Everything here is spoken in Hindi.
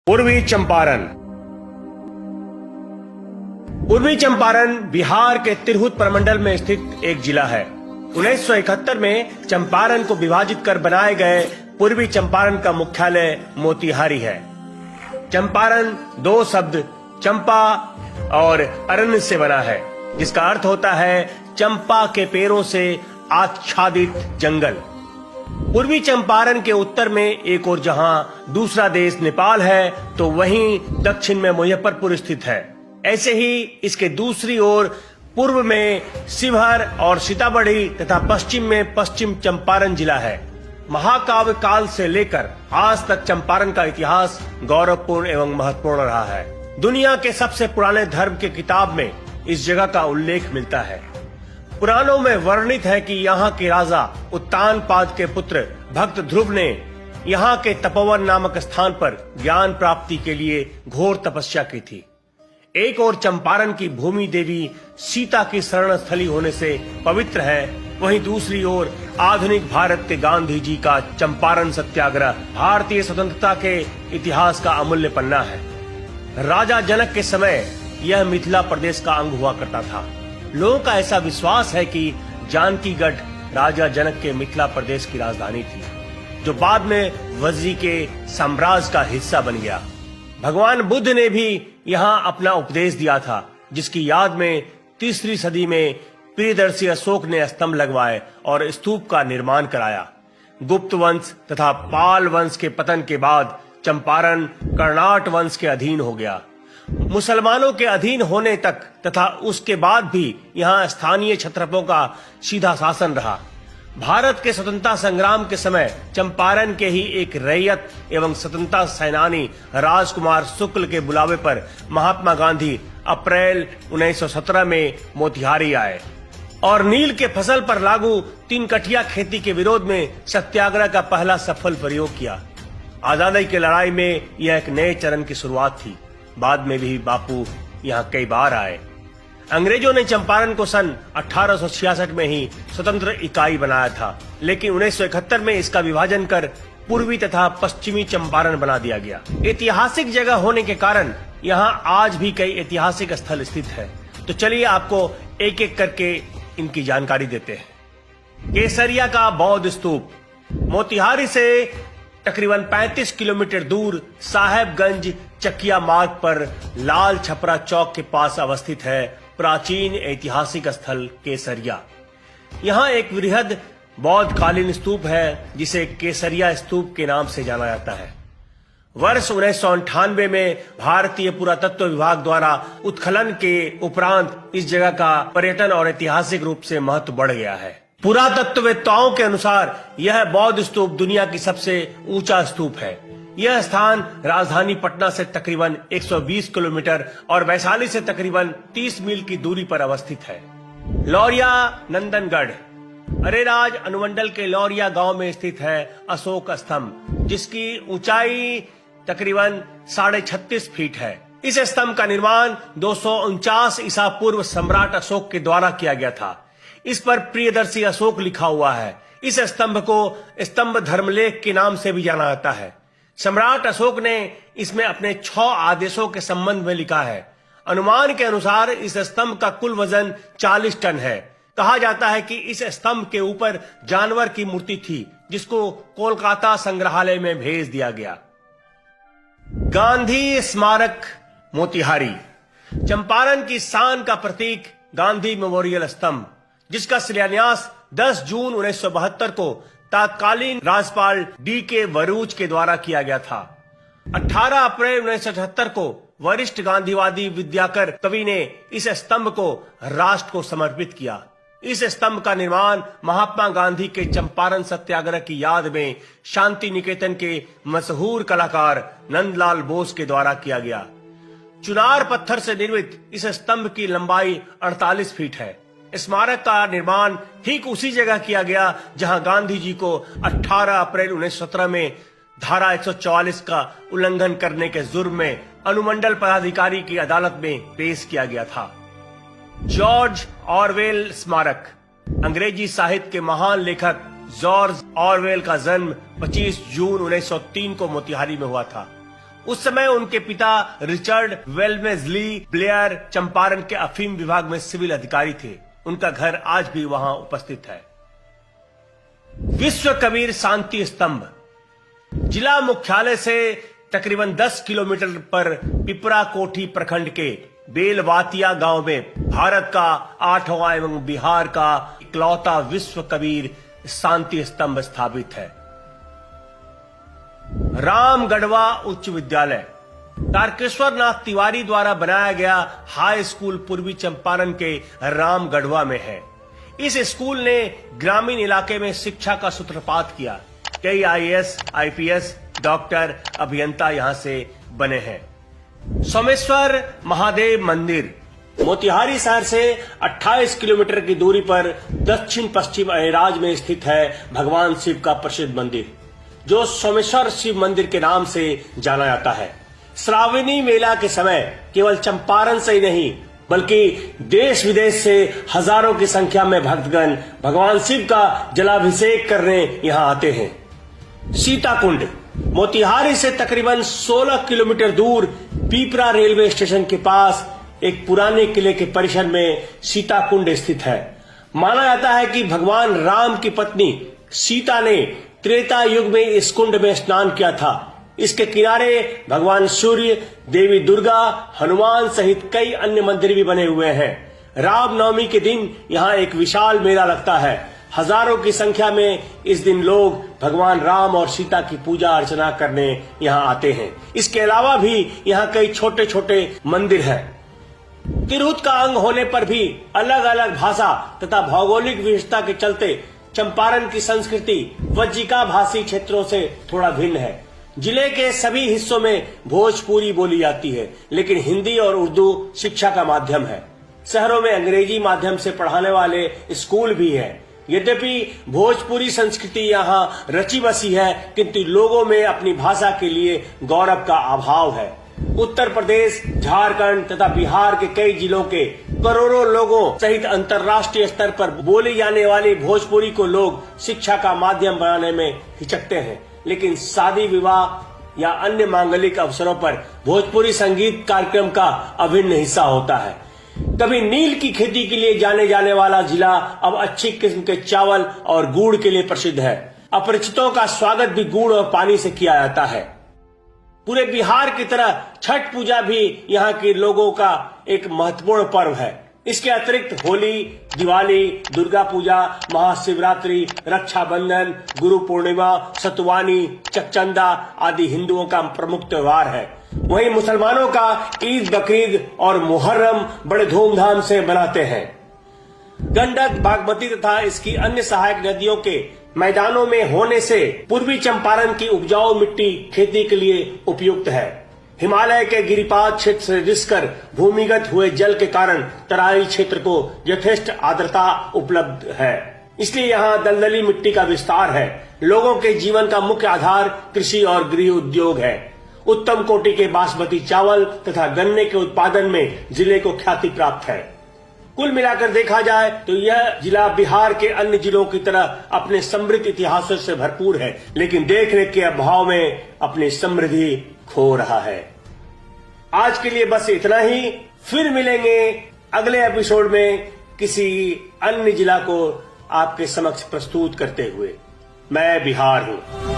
पूर्वी चंपारण। पूर्वी चंपारण बिहार के तिरहुत प्रमंडल में स्थित एक जिला है। 1971 में चंपारण को विभाजित कर बनाए गए पूर्वी चंपारण का मुख्यालय मोतिहारी है। चंपारण दो शब्द चंपा और अरण्य से बना है, जिसका अर्थ होता है चंपा के पेड़ों से आच्छादित जंगल। पूर्वी चंपारण के उत्तर में एक और जहां दूसरा देश नेपाल है, तो वहीं दक्षिण में मुजफ्फरपुर स्थित है। ऐसे ही इसके दूसरी ओर पूर्व में शिवहर और सीतामढ़ी तथा पश्चिम में पश्चिम चंपारण जिला है। महाकाव्य काल से लेकर आज तक चंपारण का इतिहास गौरवपूर्ण एवं महत्वपूर्ण रहा है। दुनिया के सबसे पुराने धर्म के किताब में इस जगह का उल्लेख मिलता है। पुराणों में वर्णित है कि यहाँ के राजा उत्तानपाद के पुत्र भक्त ध्रुव ने यहाँ के तपोवन नामक स्थान पर ज्ञान प्राप्ति के लिए घोर तपस्या की थी। एक और चंपारण की भूमि देवी सीता की शरण स्थली होने से पवित्र है, वहीं दूसरी ओर आधुनिक भारत के गांधी जी का चंपारण सत्याग्रह भारतीय स्वतंत्रता के इतिहास का अमूल्य पन्ना है। राजा जनक के समय यह मिथिला प्रदेश का अंग हुआ करता था। लोगों का ऐसा विश्वास है कि जानकीगढ़ राजा जनक के मिथिला प्रदेश की राजधानी थी, जो बाद में वज्जी के साम्राज्य का हिस्सा बन गया। भगवान बुद्ध ने भी यहाँ अपना उपदेश दिया था, जिसकी याद में तीसरी सदी में प्रियदर्शी अशोक ने स्तंभ लगवाए और स्तूप का निर्माण कराया। गुप्त वंश तथा पाल वंश के पतन के बाद चंपारण कर्नाट वंश के अधीन हो गया। मुसलमानों के अधीन होने तक तथा उसके बाद भी यहाँ स्थानीय क्षत्रपों का सीधा शासन रहा। भारत के स्वतंत्रता संग्राम के समय चंपारण के ही एक रैयत एवं स्वतंत्रता सेनानी राजकुमार शुक्ल के बुलावे पर महात्मा गांधी अप्रैल 1917 में मोतिहारी आए और नील के फसल पर लागू 3 कठिया खेती के विरोध में सत्याग्रह का पहला सफल प्रयोग किया। आजादी की लड़ाई में यह एक नए चरण की शुरुआत थी। बाद में भी बापू यहाँ कई बार आए। अंग्रेजों ने चंपारण को सन 1866 में ही स्वतंत्र इकाई बनाया था, लेकिन 1971 में इसका विभाजन कर पूर्वी तथा पश्चिमी चंपारण बना दिया गया। ऐतिहासिक जगह होने के कारण यहाँ आज भी कई ऐतिहासिक स्थल स्थित है। तो चलिए आपको एक एक करके इनकी जानकारी देते हैं। केसरिया का बौद्ध स्तूप मोतिहारी से तकरीबन 35 किलोमीटर दूर साहेबगंज चकिया मार्ग पर लाल छपरा चौक के पास अवस्थित है प्राचीन ऐतिहासिक स्थल केसरिया। यहाँ एक वृहद बौद्ध कालीन स्तूप है, जिसे केसरिया स्तूप के नाम से जाना जाता है। वर्ष 1998 में भारतीय पुरातत्व विभाग द्वारा उत्खनन के उपरांत इस जगह का पर्यटन और ऐतिहासिक रूप से महत्व बढ़ गया है। पुरातत्ववेत्ताओं के अनुसार यह बौद्ध स्तूप दुनिया की सबसे ऊंचा स्तूप है। यह स्थान राजधानी पटना से तकरीबन 120 किलोमीटर और वैशाली से तकरीबन 30 मील की दूरी पर अवस्थित है। लौरिया नंदनगढ़ अरेराज अनुमंडल के लौरिया गांव में स्थित है अशोक स्तंभ, जिसकी ऊंचाई तकरीबन 36.5 फीट है। इस स्तंभ का निर्माण 249 ईसा पूर्व सम्राट अशोक के द्वारा किया गया था। इस पर प्रियदर्शी अशोक लिखा हुआ है। इस स्तंभ को स्तंभ धर्मलेख के नाम से भी जाना जाता है। सम्राट अशोक ने इसमें अपने 6 आदेशों के संबंध में लिखा है। अनुमान के अनुसार इस स्तंभ का कुल वजन 40 टन है। कहा जाता है कि इस स्तंभ के ऊपर जानवर की मूर्ति थी, जिसको कोलकाता संग्रहालय में भेज दिया गया। गांधी स्मारक मोतिहारी चंपारण की शान का प्रतीक गांधी मेमोरियल स्तंभ, जिसका शिलान्यास 10 जून 1972 को तत्कालीन राज्यपाल D.K. वरूज के द्वारा किया गया था। 18 अप्रैल 1978 को वरिष्ठ गांधीवादी विद्याकर कवि ने इस स्तंभ को राष्ट्र को समर्पित किया। इस स्तंभ का निर्माण महात्मा गांधी के चंपारण सत्याग्रह की याद में शांति निकेतन के मशहूर कलाकार नंदलाल बोस के द्वारा किया गया। चुनार पत्थर से निर्मित इस स्तंभ की लंबाई 48 फीट है। स्मारक का निर्माण ठीक उसी जगह किया गया जहां गांधी जी को 18 अप्रैल 1917 में धारा 144 का उल्लंघन करने के जुर्म में अनुमंडल पदाधिकारी की अदालत में पेश किया गया था। जॉर्ज ऑरवेल स्मारक अंग्रेजी साहित्य के महान लेखक जॉर्ज ऑरवेल का जन्म 25 जून 1903 को मोतिहारी में हुआ था। उस समय उनके पिता रिचर्ड वेल्मेस्ली ब्लेयर चंपारण के अफीम विभाग में सिविल अधिकारी थे। उनका घर आज भी वहां उपस्थित है। विश्व कबीर शांति स्तंभ जिला मुख्यालय से तकरीबन 10 किलोमीटर पर पिपरा कोठी प्रखंड के बेलवातिया गांव में भारत का 8वां एवं बिहार का इकलौता विश्व कबीर शांति स्तंभ स्थापित है। रामगढ़वा उच्च विद्यालय तारकेश्वर नाथ तिवारी द्वारा बनाया गया हाई स्कूल पूर्वी चंपारण के रामगढ़वा में है। इस स्कूल ने ग्रामीण इलाके में शिक्षा का सूत्रपात किया। कई आईएएस, आईपीएस, डॉक्टर, अभियंता यहां से बने हैं। सोमेश्वर महादेव मंदिर मोतिहारी शहर से 28 किलोमीटर की दूरी पर दक्षिण पश्चिम अहिराज में स्थित है भगवान शिव का प्रसिद्ध मंदिर, जो सोमेश्वर शिव मंदिर के नाम से जाना जाता है। श्रावणी मेला के समय केवल चंपारण से ही नहीं बल्कि देश विदेश से हजारों की संख्या में भक्तगण भगवान शिव का जलाभिषेक करने यहां आते हैं। सीताकुंड मोतिहारी से तकरीबन 16 किलोमीटर दूर पीपरा रेलवे स्टेशन के पास एक पुराने किले के परिसर में सीताकुंड स्थित है। माना जाता है कि भगवान राम की पत्नी सीता ने त्रेता युग में इस कुंड में स्नान किया था। इसके किनारे भगवान सूर्य, देवी दुर्गा, हनुमान सहित कई अन्य मंदिर भी बने हुए हैं। रामनवमी के दिन यहाँ एक विशाल मेला लगता है। हजारों की संख्या में इस दिन लोग भगवान राम और सीता की पूजा अर्चना करने यहाँ आते हैं। इसके अलावा भी यहाँ कई छोटे छोटे मंदिर हैं। तिरहुत का अंग होने पर भी अलग अलग भाषा तथा भौगोलिक विविधता के चलते चंपारण की संस्कृति वज्जिका भाषी क्षेत्रों से थोड़ा भिन्न है। जिले के सभी हिस्सों में भोजपुरी बोली जाती है, लेकिन हिंदी और उर्दू शिक्षा का माध्यम है। शहरों में अंग्रेजी माध्यम से पढ़ाने वाले स्कूल भी हैं। यद्यपि भोजपुरी संस्कृति यहाँ रची बसी है, किंतु लोगों में अपनी भाषा के लिए गौरव का अभाव है। उत्तर प्रदेश, झारखंड तथा बिहार के कई जिलों के करोड़ों लोगों सहित अंतर्राष्ट्रीय स्तर पर बोली जाने वाली भोजपुरी को लोग शिक्षा का माध्यम बनाने में हिचकते हैं, लेकिन शादी विवाह या अन्य मांगलिक अवसरों पर भोजपुरी संगीत कार्यक्रम का अभिन्न हिस्सा होता है। कभी नील की खेती के लिए जाने जाने वाला जिला अब अच्छी किस्म के चावल और गुड़ के लिए प्रसिद्ध है। अपरिचितों का स्वागत भी गुड़ और पानी से किया जाता है। पूरे बिहार की तरह छठ पूजा भी यहाँ के लोगों का एक महत्वपूर्ण पर्व है। इसके अतिरिक्त होली, दिवाली, दुर्गा पूजा, महाशिवरात्रि, रक्षाबंधन, गुरु पूर्णिमा, सतुवानी, चकचंदा आदि हिंदुओं का प्रमुख त्योहार है। वहीं मुसलमानों का ईद, बकरीद और मुहर्रम बड़े धूमधाम से मनाते हैं। गंडक, बागमती तथा इसकी अन्य सहायक नदियों के मैदानों में होने से पूर्वी चंपारण की उपजाऊ मिट्टी खेती के लिए उपयुक्त है। हिमालय के गिरिपाद क्षेत्र से रिसकर भूमिगत हुए जल के कारण तराई क्षेत्र को यथेष्ट आर्द्रता उपलब्ध है, इसलिए यहाँ दलदली मिट्टी का विस्तार है। लोगों के जीवन का मुख्य आधार कृषि और गृह उद्योग है। उत्तम कोटि के बासमती चावल तथा गन्ने के उत्पादन में जिले को ख्याति प्राप्त है। कुल मिलाकर देखा जाए तो यह जिला बिहार के अन्य जिलों की तरह अपने समृद्ध इतिहासों से भरपूर है, लेकिन देखरेख के अभाव में अपनी समृद्धि खो रहा है। आज के लिए बस इतना ही। फिर मिलेंगे अगले एपिसोड में किसी अन्य जिला को आपके समक्ष प्रस्तुत करते हुए। मैं बिहार हूँ।